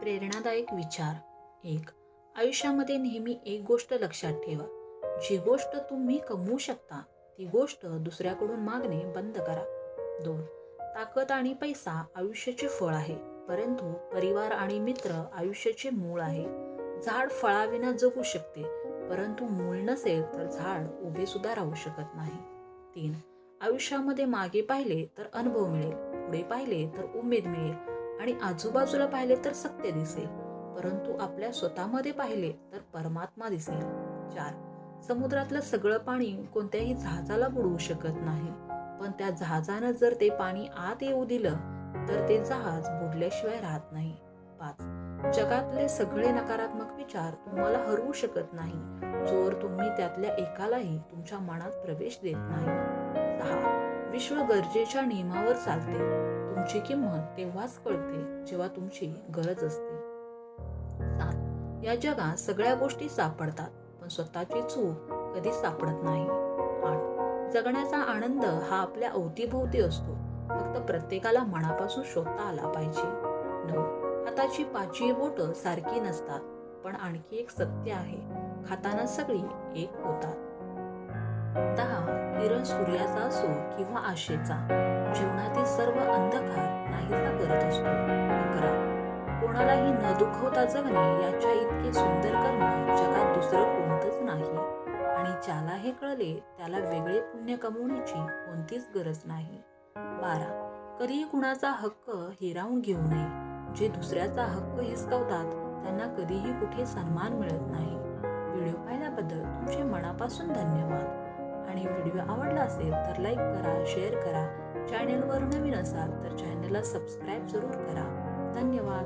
प्रेरणादायक विचार. 1. आयुष्यामध्ये नेहमी एक गोष्ट लक्षात ठेवा. जी गोष्ट तुम्ही कमवू शकता ती गोष्ट दुसऱ्याकडून मागणे बंद करा. 2. ताकद आणि पैसा आयुष्याचे फळ आहे, परंतु परिवार आणि मित्र आयुष्याचे मूळ आहे. झाड फळाविना जगू शकते, परंतु मूळ नसेल तर झाड उभे सुद्धा राहू शकत नाही. 3. आयुष्यामध्ये मागे पाहिले तर अनुभव मिळेल, पुढे पाहिले तर उमेद मिळेल आणि आजूबाजूला पाहिले तर सत्य दिसेल, परंतु आपल्या स्वतःमध्ये पाहिले तर परमात्मा दिसेल. 4. समुद्रातलं सगळं पाणी कोणत्याही जहाजाला बुडवू शकत नाही, पण त्या जहाजानं जर ते पाणी आत येऊ दिलं तर ते जहाज बुडल्याशिवाय राहत नाही. 5. जगातले सगळे नकारात्मक विचार तुम्हाला हरवू शकत नाही, जोर तुम्ही त्यातल्या एकालाही तुमच्या मनात प्रवेश देत नाही. 6. विश्व गरजेच्या नियमावर चालते. तुमची किंमत तेव्हाच कळते जेव्हा तुमची गरज असते. 7. या जगात सगळ्या गोष्टी सापडतात, पण स्वतःची चूक कधीच सापडत नाही. 8. जगण्याचा आनंद हा आपल्या अवतीभोवती असतो, फक्त प्रत्येकाला मनापासून शोधता आला पाहिजे. 9. हाताची पाचही बोटं सारखी नसतात, पण आणखी एक सत्य आहे, खाताना सगळी एक होतात. 10. किरण सूर्याचा असो किंवा आशेचा, जीवनातील सर्व अंधकार नाहीसा करत असतो. 11. कोणालाही न दुखवता जगणे याच्या इतके सुंदर कर्म जगात दुसरं कोणतंच नाही, आणि ज्याला हे कळले त्याला वेगळे पुण्य कमवण्याची कोणतीच गरज नाही. 12. कधीही कुणाचा हक्क हिरावून घेऊ नये. जे दुसऱ्याचा हक्क हिसकावतात त्यांना कधीही कुठे सन्मान मिळत नाही. व्हिडिओ पाहिल्याबद्दल तुमचे मनापासून धन्यवाद. आणि व्हिडिओ आवडला असेल तर लाईक करा, शेअर करा. चॅनेलवर नवीन असाल तर चॅनेलला सबस्क्राईब जरूर करा. धन्यवाद.